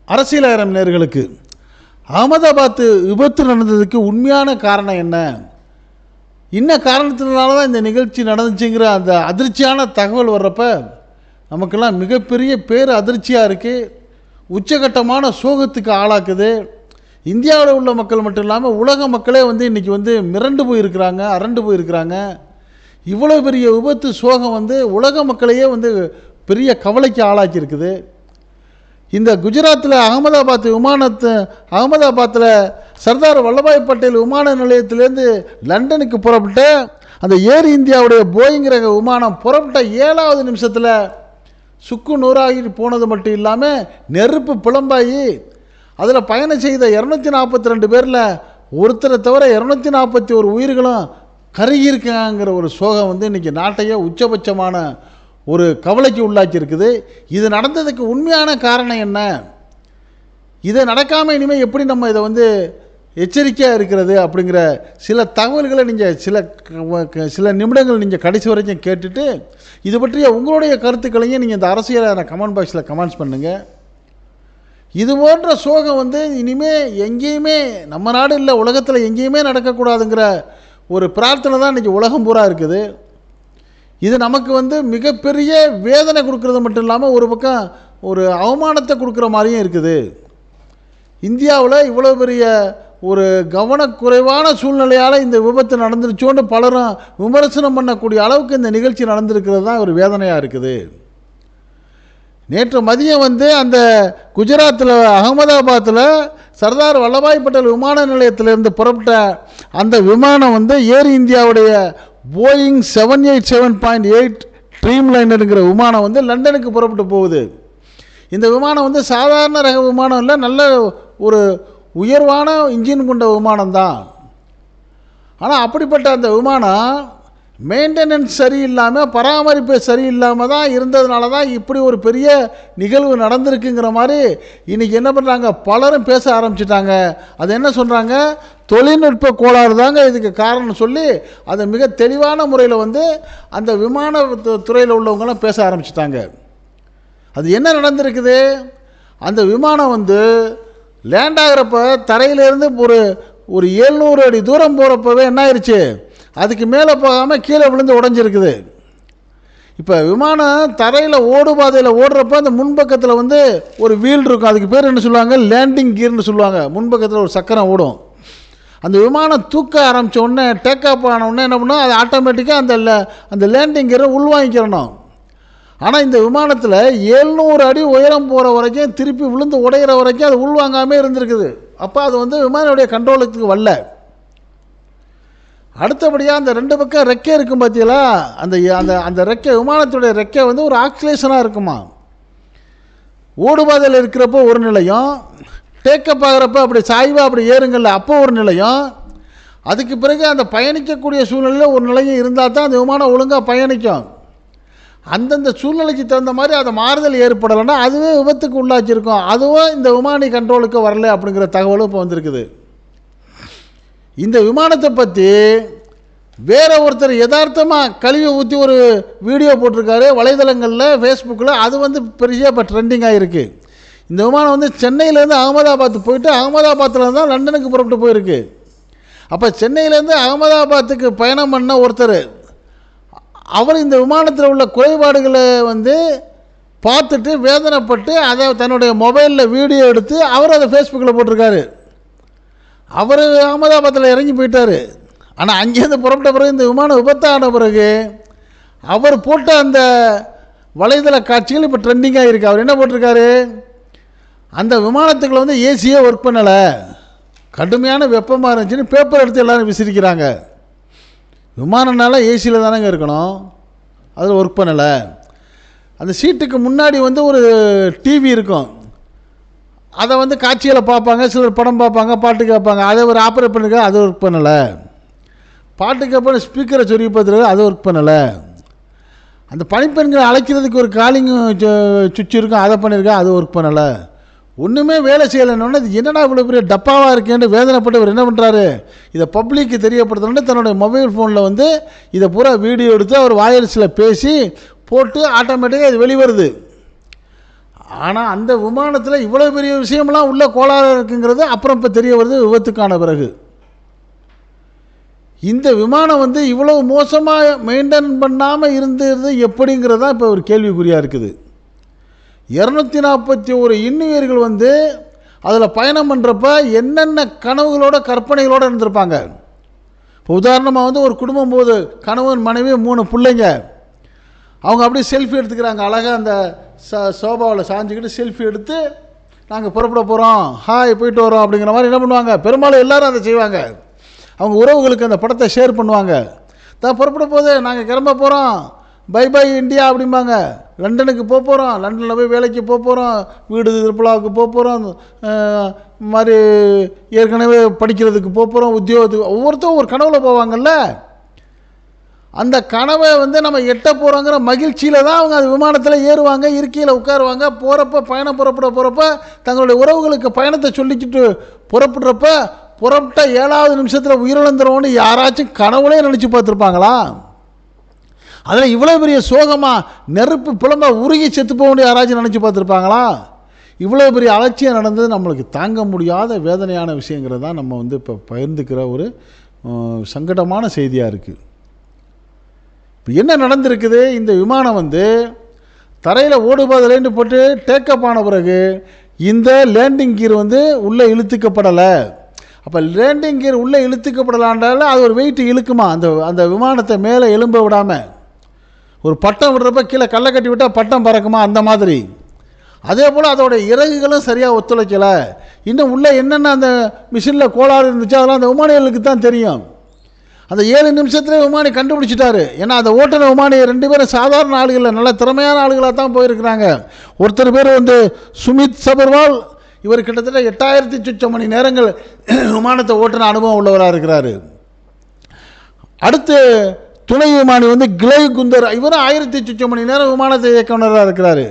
அரசியலாயிரம் நேர்களுக்கு அகமதாபாத் விபத்து நடந்ததுக்கு உண்மையான காரணம் என்ன, இன்ன காரணத்தினால தான் இந்த நிகழ்ச்சி நடந்துச்சுங்கிற அந்த அதிர்ச்சியான தகவல் வர்றப்ப நமக்கெல்லாம் மிகப்பெரிய பேர் அதிர்ச்சியாக இருக்குது. உச்சகட்டமான சோகத்துக்கு ஆளாக்குது. இந்தியாவில் உள்ள மக்கள் மட்டும் இல்லாமல் உலக மக்களே இன்றைக்கி மிரண்டு போயிருக்கிறாங்க, அரண்டு போயிருக்கிறாங்க. இவ்வளோ பெரிய விபத்து சோகம் உலக மக்களையே பெரிய கவலைக்கு ஆளாக்கியிருக்குது. இந்த குஜராத்தில் அகமதாபாத்தில் சர்தார் வல்லபாய் பட்டேல் விமான நிலையத்திலேருந்து லண்டனுக்கு புறப்பட்ட அந்த ஏர் இந்தியாவுடைய போயிங் ரக விமானம் புறப்பட்ட 7வது நிமிஷத்தில் சுக்கு நூறாகி போனது மட்டும் இல்லாமல் நெருப்பு பிளம்பாகி அதில் பயணம் செய்த 242 பேரில் ஒருத்தரை தவிர 241 உயிர்களும் கருகியிருக்காங்கிற ஒரு சோகம் இன்றைக்கி நாட்டையே உச்சபட்சமான ஒரு கவலைக்கு உள்ளாக்கி இருக்குது. இது நடந்ததுக்கு உண்மையான காரணம் என்ன, இதை நடக்காமல் இனிமேல் எப்படி நம்ம இதை எச்சரிக்கையாக இருக்கிறது அப்படிங்கிற சில தகவல்களை நீங்கள் சில நிமிடங்கள் நீங்கள் கடைசி வரைக்கும் கேட்டுட்டு இது பற்றிய உங்களுடைய கருத்துக்களையும் நீங்கள் இந்த அரசியலான கமெண்ட் பாக்ஸில் கமெண்ட்ஸ் பண்ணுங்கள். இது போன்ற சோகம் இனிமேல் எங்கேயுமே நம்ம நாடு இல்லை உலகத்தில் எங்கேயுமே நடக்கக்கூடாதுங்கிற ஒரு பிரார்த்தனை தான் இன்றைக்கி உலகம் பூரா இருக்குது. இது நமக்கு மிகப்பெரிய வேதனை கொடுக்கறது மட்டும் இல்லாமல் ஒரு பக்கம் ஒரு அவமானத்தை கொடுக்குற மாதிரியும் இருக்குது. இந்தியாவில் இவ்வளோ பெரிய ஒரு கவனக்குறைவான சூழ்நிலையால் இந்த விபத்து நடந்துருச்சோன்னு பலரும் விமர்சனம் பண்ணக்கூடிய அளவுக்கு இந்த நிகழ்ச்சி நடந்திருக்கிறது தான் ஒரு வேதனையாக இருக்குது. நேற்று மதியம் அந்த குஜராத்தில் அகமதாபாத்தில் சர்தார் வல்லபாய் பட்டேல் விமான நிலையத்திலிருந்து புறப்பட்ட அந்த விமானம் ஏர் இந்தியாவுடைய போயிங் 787.8 ட்ரீம் லைனருங்கிற விமானம் லண்டனுக்கு புறப்பட்டு போகுது. இந்த விமானம் சாதாரண ரக விமானம் இல்லை, நல்ல ஒரு உயர்வான இன்ஜின் கொண்ட விமானம் தான். ஆனால் அப்படிப்பட்ட அந்த விமானம் மெயின்டெனன்ஸ் சரியில்லாமல் பராமரிப்பு சரியில்லாமல் தான் இருந்ததுனால தான் இப்படி ஒரு பெரிய நிகழ்வு நடந்திருக்குங்கிற மாதிரி இன்றைக்கி என்ன பண்ணுறாங்க, பலரும் பேச ஆரம்பிச்சிட்டாங்க. அது என்ன சொல்கிறாங்க, தொழில்நுட்ப கோளாறு தாங்க இதுக்கு காரணம் சொல்லி அதை மிக தெளிவான முறையில் அந்த விமான துறையில் உள்ளவங்களாம் பேச ஆரம்பிச்சிட்டாங்க. அது என்ன நடந்திருக்குது, அந்த விமானம் லேண்ட் ஆகிறப்ப தரையிலேருந்து ஒரு 700 அடி தூரம் போகிறப்பவே என்ன ஆயிடுச்சு, அதுக்கு மேலே போகாமல் கீழே விழுந்து உடஞ்சிருக்குது. இப்போ விமானம் தரையில் பாதையில் ஓடுறப்ப அந்த முன்பக்கத்தில் ஒரு வீல் இருக்கும், அதுக்கு பேர் என்ன சொல்லுவாங்க, லேண்டிங் கியர்னு சொல்லுவாங்க. முன்பக்கத்தில் ஒரு சக்கரம் ஓடும். அந்த விமானம் தூக்க ஆரம்பித்த உடனே டேக் ஆஃப் ஆன உடனே என்ன பண்ணோம், அது ஆட்டோமேட்டிக்காக அந்த லேண்டிங் கியரை உள்வாங்கிக்கிறணும். ஆனால் இந்த விமானத்தில் 700 அடி உயரம் போகிற வரைக்கும் திருப்பி விழுந்து உடையிற வரைக்கும் அது உள்வாங்காமல் இருந்திருக்குது. அப்போ அது விமானியுடைய கண்ட்ரோலுக்கு வரல. அடுத்தபடியாக அந்த 2 பக்கம் ரெக்கை இருக்கும் பார்த்தீங்களா, அந்த ரெக்கை விமானத்துடைய ரெக்கை ஒரு ஆக்சிலேஷனாக இருக்குமா. ஓடுபாதையில் இருக்கிறப்போ ஒரு நிலையம், டேக்கப் ஆகிறப்ப அப்படி சாய்வாக அப்படி ஏறுங்கள்ல அப்போ ஒரு நிலையம், அதுக்கு பிறகு அந்த பயணிக்கக்கூடிய சூழ்நிலையில் ஒரு நிலையம் இருந்தால் தான் அந்த விமானம் ஒழுங்காக பயணிக்கும். அந்தந்த சூழ்நிலைக்கு தகுந்த மாதிரி அதை மாறுதல் ஏற்படலைன்னா அதுவே விபத்துக்கு உள்ளாச்சிருக்கும். அதுவும் இந்த விமானி கண்ட்ரோலுக்கு வரல அப்படிங்கிற தகவலும் இப்போ வந்திருக்குது. இந்த விமானத்தை பற்றி வேற ஒருத்தர் யதார்த்தமாக கழுவி ஊற்றி ஒரு வீடியோ போட்டிருக்காரு வலைதளங்களில், ஃபேஸ்புக்கில். அது பெரிய இப்போ ட்ரெண்டிங் ஆகிருக்கு. இந்த விமானம் சென்னையிலேருந்து அகமதாபாத் போயிட்டு அகமதாபாத்தில் தான் லண்டனுக்கு புறப்பட்டு போயிருக்கு. அப்போ சென்னையிலேருந்து அகமதாபாத்துக்கு பயணம் பண்ண ஒருத்தர் அவர் இந்த விமானத்தில் உள்ள குறைபாடுகளை பார்த்துட்டு வேதனைப்பட்டு அதை தன்னுடைய மொபைலில் வீடியோ எடுத்து அவர் அதை ஃபேஸ்புக்கில் போட்டிருக்காரு. அவர் அகமதாபாத்தில் இறங்கி போயிட்டார். ஆனால் அங்கேருந்து புறப்பட்ட பிறகு இந்த விமானம் விபத்தான பிறகு அவர் போட்ட அந்த வலைதள காட்சிகள் இப்போ ட்ரெண்டிங்காக இருக்குது. அவர் என்ன போட்டிருக்காரு, அந்த விமானத்துக்குள்ள ஏசியே ஒர்க் பண்ணலை, கடுமையான வெப்பமாக இருந்துச்சுன்னு பேப்பர் எடுத்து எல்லோரும் விசிரிக்கிறாங்க. விமானனால ஏசியில் தானேங்க இருக்கணும், அதில் ஒர்க் பண்ணலை. அந்த சீட்டுக்கு முன்னாடி ஒரு டிவி இருக்கும், அதை காட்சிகளை பார்ப்பாங்க, சிலர் படம் பார்ப்பாங்க, பாட்டு கேட்பாங்க. அதை ஒரு ஆப்ரேட் பண்ணிருக்க, அது ஒர்க் பண்ணலை. பாட்டு கேட்பான ஸ்பீக்கரை சொல்லி பார்த்துருக்க, அது ஒர்க் பண்ணலை. அந்த பணிப்பெண்களை அழைக்கிறதுக்கு ஒரு காலிங் சுவிட்ச் இருக்கும், அதை பண்ணியிருக்கேன், அது ஒர்க் பண்ணலை. ஒன்றுமே வேலை செய்யலைன்னு இது என்னடா இவ்வளோ பெரிய டப்பாவாக இருக்கேன்னு வேதனைப்பட்டு இவர் என்ன பண்ணுறாரு, இதை பப்ளிக்கு தெரியப்படுத்தணுன்னு தன்னுடைய மொபைல் ஃபோனில் இதை பூரா வீடியோ எடுத்து அவர் வாயர்ஸில் பேசி போட்டு ஆட்டோமேட்டிக்காக இது வெளிவருது. ஆனால் அந்த விமானத்தில் இவ்வளோ பெரிய விஷயம்லாம் உள்ள கோளாறு இருக்குங்கிறது அப்புறம் இப்போ தெரிய வருது விபத்துக்கான பிறகு. இந்த விமானம் வந்து இவ்வளோ மோசமாக மெயின்டைன் பண்ணாமல் இருந்தது எப்படிங்கிறது தான் இப்போ ஒரு கேள்விக்குறியாக இருக்குது. 241 இன்னுயிர்கள் வந்து அதில் பயணம் பண்ணுறப்ப என்னென்ன கனவுகளோட கற்பனைகளோடு இருந்திருப்பாங்க. இப்போ உதாரணமாக வந்து ஒரு குடும்பம் போது கணவன் மனைவி 3 பிள்ளைங்க, அவங்க அப்படியே செல்ஃபி எடுத்துக்கிறாங்க. அழகாக அந்த சோபாவில் சாஞ்சிக்கிட்டு செல்ஃபி எடுத்து நாங்கள் புறப்பட போகிறோம், ஹாய் போயிட்டு வரோம் அப்படிங்கிற மாதிரி என்ன பண்ணுவாங்க, பெரும்பாலும் எல்லோரும் அதை செய்வாங்க. அவங்க உறவுகளுக்கு அந்த படத்தை ஷேர் பண்ணுவாங்க. தான் புறப்பட போது நாங்கள் கிளம்ப போகிறோம், பை பை இந்தியா அப்படிம்பாங்க. லண்டனுக்கு போக போகிறோம், லண்டனில் போய் வேலைக்கு போக போகிறோம், வீடு திருப்பலாவுக்கு போக போகிறோம், மாதிரி ஏற்கனவே படிக்கிறதுக்கு போக போகிறோம், உத்தியோகத்துக்கு, ஒவ்வொருத்தரும் ஒரு கனவுல போவாங்கல்ல. அந்த கனவை வந்து நம்ம எட்ட போகிறோங்கிற மகிழ்ச்சியில் தான் அவங்க அந்த விமானத்தில் ஏறுவாங்க, இருக்கையில் உட்காருவாங்க. போகிறப்ப பயணம் போகிறப்ப தங்களுடைய உறவுகளுக்கு பயணத்தை சொல்லிக்கிட்டு புறப்படுறப்ப புறப்பட்ட 7வது நிமிஷத்தில் உயிரிழந்துருவோன்னு யாராச்சும் கனவுலே நினச்சி பார்த்துருப்பாங்களா? அதில் இவ்வளோ பெரிய சோகமாக நெருப்பு புலம்ப உருகி செத்து போக வேண்டிய யாராச்சும் நினச்சி பார்த்துருப்பாங்களா? இவ்வளோ பெரிய அலட்சியம் நடந்தது நம்மளுக்கு தாங்க முடியாத வேதனையான விஷயங்கிறது தான் நம்ம வந்து இப்போ பகிர்ந்துக்கிற ஒரு சங்கடமான செய்தியாக இருக்குது. இப்போ என்ன நடந்திருக்குது, இந்த விமானம் வந்து தரையில் ஓடுபாதையிலேருந்து போட்டு டேக்கப் ஆன பிறகு இந்த லேண்டிங் கியர் வந்து உள்ளே இழுத்துக்கப்படலை. அப்போ லேண்டிங் கியர் உள்ளே இழுத்துக்கப்படலான்றால அது ஒரு வெயிட் இழுக்குமா அந்த விமானத்தை மேலே எலும்ப விடாமல். ஒரு பட்டம் விடுறப்ப கீழே கல்லை கட்டி விட்டால் பட்டம் பறக்குமா, அந்த மாதிரி. அதே போல் அதோடைய இறகுகளும் சரியாக ஒத்துழைக்கலை. இன்னும் உள்ளே என்னென்ன அந்த மிஷினில் கோளாறு இருந்துச்சு அதெல்லாம் அந்த விமானிகளுக்கு தான் தெரியும். அந்த 7 நிமிஷத்துலேயே விமானி கண்டுபிடிச்சிட்டாரு. ஏன்னா அந்த ஓட்டுநர் விமானி 2 பேரும் சாதாரண ஆளுகளில் நல்ல திறமையான ஆளுகளாக தான் போயிருக்கிறாங்க. ஒருத்தர் பேர் வந்து சுமித் சபர்வால், இவர் கிட்டத்தட்ட 8000 சுற்றம் மணி நேரங்கள் விமானத்தை ஓட்டுன அனுபவம் உள்ளவராக இருக்கிறாரு. அடுத்து துணை விமானி வந்து கிளை குந்தர், இவரும் 1000 சுற்றம் மணி நேரம் விமானத்தை இயக்குனராக இருக்கிறாரு.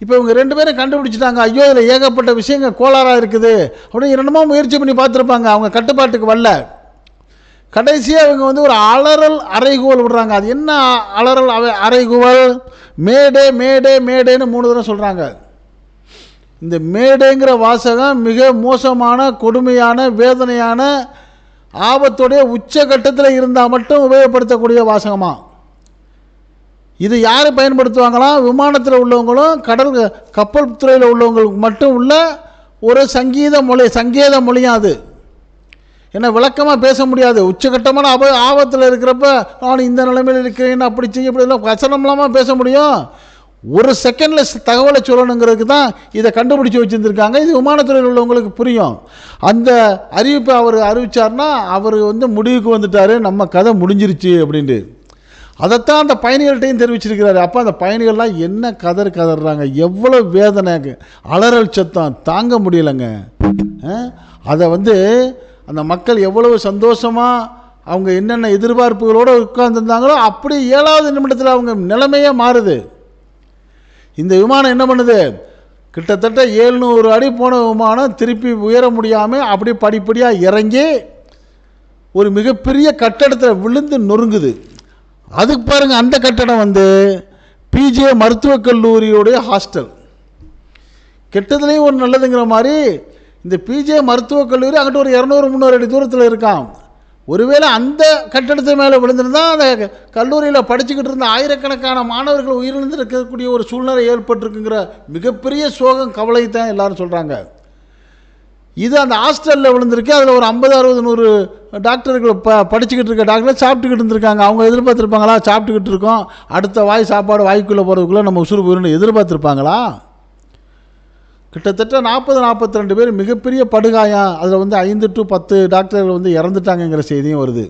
இப்போ இவங்க 2 பேரும் கண்டுபிடிச்சிட்டாங்க, ஐயோ இதில் ஏகப்பட்ட விஷயங்கள் கோளாறாக இருக்குது அப்படின்னு என்னமோ முயற்சி பண்ணி பார்த்துருப்பாங்க, அவங்க கட்டுப்பாட்டுக்கு வரல. கடைசியாக இவங்க வந்து ஒரு அலறல் அறைகூவல் விடுறாங்க. அது என்ன அலறல் அறைகூவல்? மேடே மேடே மேடேன்னு 3 தடவை சொல்கிறாங்க. இந்த மேடேங்கிற வாசகம் மிக மோசமான கொடுமையான வேதனையான ஆபத்துடைய உச்சகட்டத்தில் இருந்தால் மட்டும் உபயோகப்படுத்தக்கூடிய வாசகமாக. இது யார் பயன்படுத்துவாங்களாம்? விமானத்தில் உள்ளவங்களும் கப்பல் துறையில் உள்ளவங்களுக்கு மட்டும் உள்ள ஒரு சங்கேத மொழியும் அது. என்ன விளக்கமாக பேச முடியாது. உச்சகட்டமான ஆபத்தில் இருக்கிறப்ப நான் இந்த நிலைமையில் இருக்கிறேன் அப்படி செய்ய இப்படிலாம் வசனம்லாமா பேச முடியும்? ஒரு செகண்டில் தகவலை சொல்லணுங்கிறதுக்கு தான் இதை கண்டுபிடிச்சி வச்சுருந்துருக்காங்க. இது விமானத்துறையில் உள்ளவங்களுக்கு புரியும். அந்த அறிவிப்பை அவர் அறிவித்தார்னா அவர் வந்து முடிவுக்கு வந்துட்டார், நம்ம கதை முடிஞ்சிருச்சு அப்படின்ட்டு. அதைத்தான் அந்த பயணிகள்கிட்டையும் தெரிவிச்சிருக்கிறாரு. அப்போ அந்த பயணிகள்லாம் என்ன கதறாங்க, எவ்வளோ வேதனை, அலறல் சத்தம் தாங்க முடியலைங்க. அதை வந்து அந்த மக்கள் எவ்வளவு சந்தோஷமாக அவங்க என்னென்ன எதிர்பார்ப்புகளோடு உட்கார்ந்துருந்தாங்களோ அப்படி 7வது நிமிடத்தில் அவங்க நிலைமையே மாறுது. இந்த விமானம் என்ன பண்ணுது, கிட்டத்தட்ட 700 அடி போன விமானம் திருப்பி உயர முடியாமல் அப்படி படிப்படியாக இறங்கி ஒரு மிகப்பெரிய கட்டடத்தில் விழுந்து நொறுங்குது. அதுக்கு பாருங்கள், அந்த கட்டடம் வந்து பிஜே மருத்துவக் கல்லூரியுடைய ஹாஸ்டல். கெட்டதுலேயும் ஒரு நல்லதுங்கிற மாதிரி இந்த பிஜே மருத்துவக் கல்லூரி அங்கிட்ட ஒரு 200-300 அடி தூரத்தில் இருக்கான். ஒருவேளை அந்த கட்டடத்து மேலே விழுந்திருந்தால் அந்த கல்லூரியில் படிச்சுக்கிட்டு இருந்த ஆயிரக்கணக்கான மாணவர்கள் உயிரிழந்து இருக்கக்கூடிய ஒரு சூழ்நிலை ஏற்பட்டிருக்குங்கிற மிகப்பெரிய சோகம் கவலை தான் எல்லாரும் சொல்கிறாங்க. இது அந்த ஹாஸ்டலில் விழுந்திருக்கு. அதில் ஒரு 50-60-100 டாக்டர்கள் படிச்சுக்கிட்டு இருக்க டாக்டர் சாப்பிட்டுக்கிட்டு இருந்திருக்காங்க. அவங்க எதிர்பார்த்துருப்பாங்களா? சாப்பிட்டுக்கிட்டு இருக்கோம், அடுத்த சாப்பாடு வாய்க்குள்ளே போகிறதுக்குள்ளே நம்ம உசுறு போயிருந்து எதிர்பார்த்துருப்பாங்களா? கிட்டத்தட்ட 40-42 பேர் மிகப்பெரிய படுகாயம். அதில் வந்து 5 to 10 டாக்டர்கள் வந்து இறந்துட்டாங்கங்கிற செய்தியும் வருது.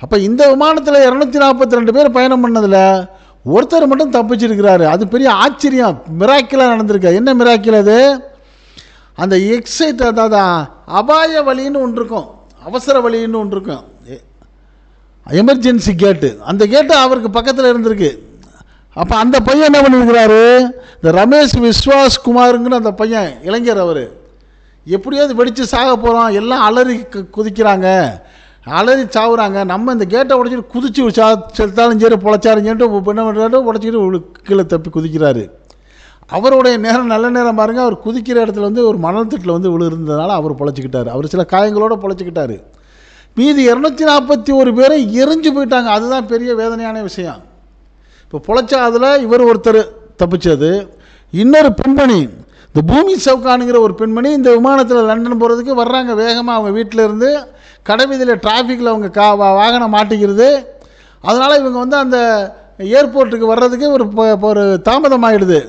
அப்போ இந்த விமானத்தில் 242 பேர் பயணம் பண்ணதில் ஒருத்தர் மட்டும் தப்பிச்சிருக்கிறாரு. அது பெரிய ஆச்சரியம், மிராக்கிளாக நடந்திருக்கு. என்ன மிராக்கில் அது? அந்த எக்ஸைட், அதாவது அபாய வழின்னு ஒன்று இருக்கும், அவசர வழின்னு ஒன்று இருக்கும், எமர்ஜென்சி கேட்டு. அந்த கேட்டு அவருக்கு பக்கத்தில் இருந்திருக்கு. அப்போ அந்த பையன் என்ன பண்ணியிருக்கிறாரு, இந்த ரமேஷ் விஸ்வாஸ் குமாருங்கிற அந்த பையன் இளைஞர், அவர் எப்படியாவது வெடித்து சாக போகிறோம், எல்லாம் அலறி குதிக்கிறாங்க, அலறி சாவுறாங்க, நம்ம இந்த கேட்டை உடச்சிட்டு குதிச்சு செத்தாலும் சரி பொழைச்சாலும் சொல்லிட்டு என்ன பண்ணுறாரு, உடச்சிக்கிட்டு கீழே தப்பி குதிக்கிறாரு. அவருடைய நேரம் நல்ல நேரம் பாருங்கள், அவர் குதிக்கிற இடத்துல வந்து ஒரு மணல் திட்டில் வந்து விழுந்ததுனால அவர் பொழைச்சிக்கிட்டார். அவர் சில காயங்களோடு பொழைச்சிக்கிட்டார். மீதி 241 பேரை எரிஞ்சு போயிட்டாங்க. அதுதான் பெரிய வேதனையான விஷயம். இப்போ பொழைச்சா அதில் இவர் ஒருத்தர் தப்பிச்சது. இன்னொரு பெண்மணி, இந்த பூமி சவுகானுங்கிற ஒரு பெண்மணி இந்த விமானத்தில் லண்டன் போகிறதுக்கு வர்றாங்க. வேகமாக அவங்க வீட்டில் இருந்து கடைவீதியில் டிராஃபிக்கில் அவங்க வாகனம் மாட்டிக்கிறது. அதனால் இவங்க வந்து அந்த ஏர்போர்ட்டுக்கு வர்றதுக்கு ஒரு தாமதம் ஆகிடுது.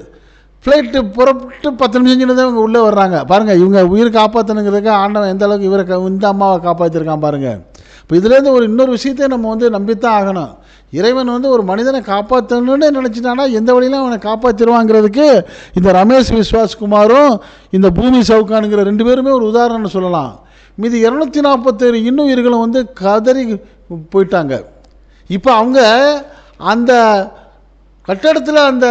ஃப்ளைட்டு புறப்பட்டு 10 நிமிஷம் தான் இவங்க உள்ளே வர்றாங்க. பாருங்கள், இவங்க உயிர் காப்பாற்றணுங்கிறதுக்கு ஆண்டவன் எந்த அளவுக்கு இவரை இந்த அம்மாவை காப்பாற்றிருக்கான் பாருங்கள். இப்போ இதுலேருந்து இன்னொரு விஷயத்தை நம்ம வந்து நம்பித்தான் ஆகணும். இறைவன் வந்து ஒரு மனிதனை காப்பாற்றணும்னு நினச்சிட்டானா எந்த வழியிலும் அவனை காப்பாற்றிடுவாங்கிறதுக்கு இந்த ரமேஷ் விஸ்வாஸ்குமாரும் இந்த பூமி சவுகானுங்கிற 2 பேருமே ஒரு உதாரணம் சொல்லலாம். மீதி 247 இன்னுயிர்களும் வந்து கதறி போயிட்டாங்க. இப்போ அவங்க அந்த கட்டடத்தில் அந்த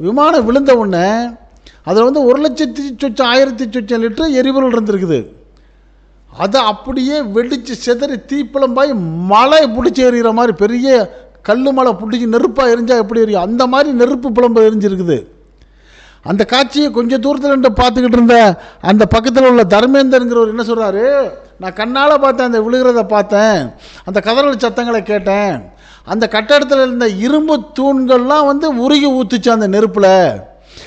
விமானம் விழுந்த உடனே அதில் வந்து 1,10,000 லிட்டர் எரிபொருள் இருந்திருக்குது. அதை அப்படியே வெடித்து செதறி தீப்பிழம்பாய் மழை பிடிச்சி எறிகிற மாதிரி, பெரிய கல் மழை பிடிச்சி நெருப்பாக எரிஞ்சால் எப்படி எரியும் அந்த மாதிரி நெருப்பு பிழம்பு எரிஞ்சிருக்குது. அந்த காட்சியை கொஞ்சம் தூரத்தில் நின்று பார்த்துக்கிட்டு இருந்த அந்த பக்கத்தில் உள்ள தர்மேந்தருங்கிறவர் என்ன சொல்கிறாரு, நான் கண்ணால் பார்த்தேன், அந்த விழுகிறத பார்த்தேன், அந்த கதறல் சத்தங்களை கேட்டேன், அந்த கட்டடத்தில் இருந்த இரும்பு தூண்கள்லாம் வந்து உருகி ஊற்றுச்சு அந்த நெருப்பில்.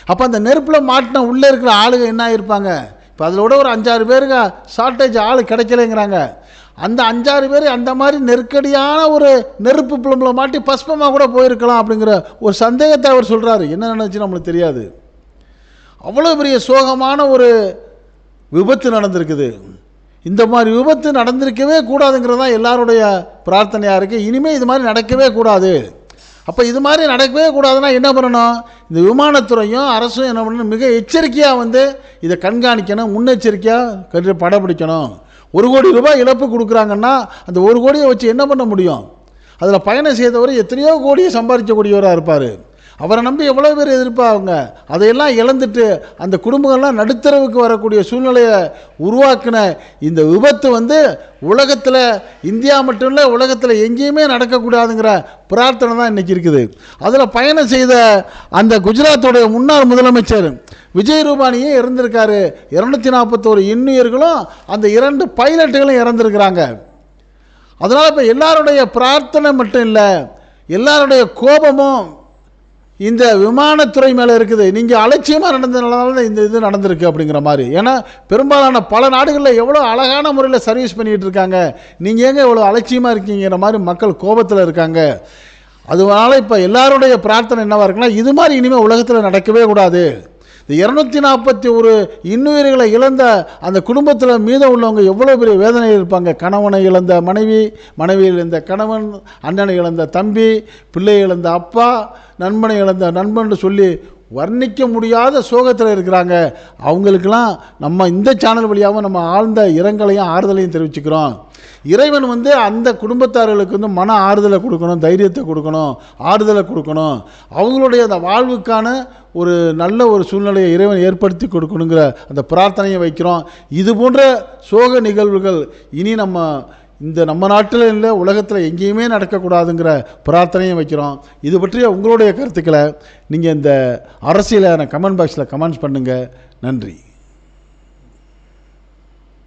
அப்போ அந்த நெருப்பில் மாட்டின உள்ளே இருக்கிற ஆளுங்க என்ன ஆகிருப்பாங்க? இப்போ அதில் ஒரு 5-6 பேருக்கு ஷார்ட்டேஜ் ஆள் கிடைக்கலைங்கிறாங்க. அந்த 5-6 பேர் அந்த மாதிரி நெருக்கடியான ஒரு நெருப்பு பிளம்பில் மாட்டி பஸ்பமாக கூட போயிருக்கலாம் அப்படிங்கிற ஒரு சந்தேகத்தை அவர் சொல்கிறாரு. என்ன நினச்சி நம்மளுக்கு தெரியாது. அவ்வளோ பெரிய சோகமான ஒரு விபத்து நடந்திருக்குது. இந்த மாதிரி விபத்து நடந்திருக்கவே கூடாதுங்கிறது தான் எல்லாருடைய பிரார்த்தனையாக இருக்குது. இனிமேல் இது மாதிரி நடக்கவே கூடாது. அப்போ இது மாதிரி நடக்கவே கூடாதுன்னா என்ன பண்ணணும்? இந்த விமானத்துறையும் அரசும் என்ன பண்ணணும்? மிக எச்சரிக்கையாக வந்து இதை கண்காணிக்கணும், முன்னெச்சரிக்கையாக படப்பிடிக்கணும். 1 கோடி ரூபாய் இழப்பு கொடுக்குறாங்கன்னா அந்த 1 கோடியை வச்சு என்ன பண்ண முடியும்? அதில் பயணம் செய்தவர் எத்தனையோ கோடியை சம்பாதிக்கக்கூடியவராக இருப்பார். அவரை நம்பி எவ்வளோ பேர் எதிர்ப்பாங்க. அதையெல்லாம் இழந்துட்டு அந்த குடும்பங்கள்லாம் நடுத்தரவுக்கு வரக்கூடிய சூழ்நிலையை உருவாக்கின இந்த விபத்து வந்து உலகத்தில், இந்தியா மட்டும் இல்லை, உலகத்தில் எங்கேயுமே நடக்கக்கூடாதுங்கிற பிரார்த்தனை தான் இன்றைக்கி இருக்குது. அதில் பயணம் செய்த அந்த குஜராத்தோடைய முன்னாள் முதலமைச்சர் விஜய் ரூபானியே இறந்திருக்காரு. 241 இன்னுயிர்களும் அந்த 2 பைலட்டுகளும் இறந்துருக்கிறாங்க. அதனால் இப்போ எல்லாருடைய பிரார்த்தனை மட்டும் இல்லை, எல்லாருடைய கோபமும் இந்த விமானத்துறை மேலே இருக்குது. நீங்கள் அலட்சியமாக நடந்ததுனால தான் இந்த இது நடந்திருக்கு அப்படிங்கிற மாதிரி. ஏன்னா பெரும்பாலான பல நாடுகளில் எவ்வளோ அழகான முறையில் சர்வீஸ் பண்ணிகிட்டு இருக்காங்க, நீங்கள் ஏங்க இவ்வளோ அலட்சியமாக இருக்கீங்கிற மாதிரி மக்கள் கோபத்தில் இருக்காங்க. அதனால இப்போ எல்லாருடைய பிரார்த்தனை என்னவாக இருக்குன்னா, இது மாதிரி இனிமேல் உலகத்தில் நடக்கவே கூடாது. இந்த 241 இன்னுயிர்களை இழந்த அந்த குடும்பத்தில் மீதம் உள்ளவங்க எவ்வளோ பெரிய வேதனை இருப்பாங்க. கணவனை இழந்த மனைவி, மனைவி இழந்த கணவன், அண்ணனை இழந்த தம்பி, பிள்ளை இழந்த அப்பா, நண்பனை இழந்த நண்பன் சொல்லி வர்ணிக்க முடியாத சோகத்தில் இருக்கிறாங்க. அவங்களுக்கெல்லாம் நம்ம இந்த சேனல் வழியாகவும் நம்ம ஆழ்ந்த இரங்கலையும் ஆறுதலையும் தெரிவிச்சுக்கிறோம். இறைவன் வந்து அந்த குடும்பத்தார்களுக்கு வந்து மன ஆறுதலை கொடுக்கணும், தைரியத்தை கொடுக்கணும், ஆறுதலை கொடுக்கணும். அவங்களுடைய அந்த வாழ்வுக்கான ஒரு நல்ல ஒரு சூழ்நிலையை இறைவன் ஏற்படுத்தி கொடுக்கணுங்கிற அந்த பிரார்த்தனையை வைக்கிறோம். இது போன்ற சோக நிகழ்வுகள் இனி நம்ம நாட்டில் இல்லை, உலகத்தில் எங்கேயுமே நடக்கக்கூடாதுங்கிற பிரார்த்தனையும் வைக்கிறோம். இது பற்றிய உங்களுடைய கருத்துக்களை நீங்கள் இந்த அரசியலான கமெண்ட் பாக்ஸில் கமெண்ட்ஸ் பண்ணுங்கள். நன்றி.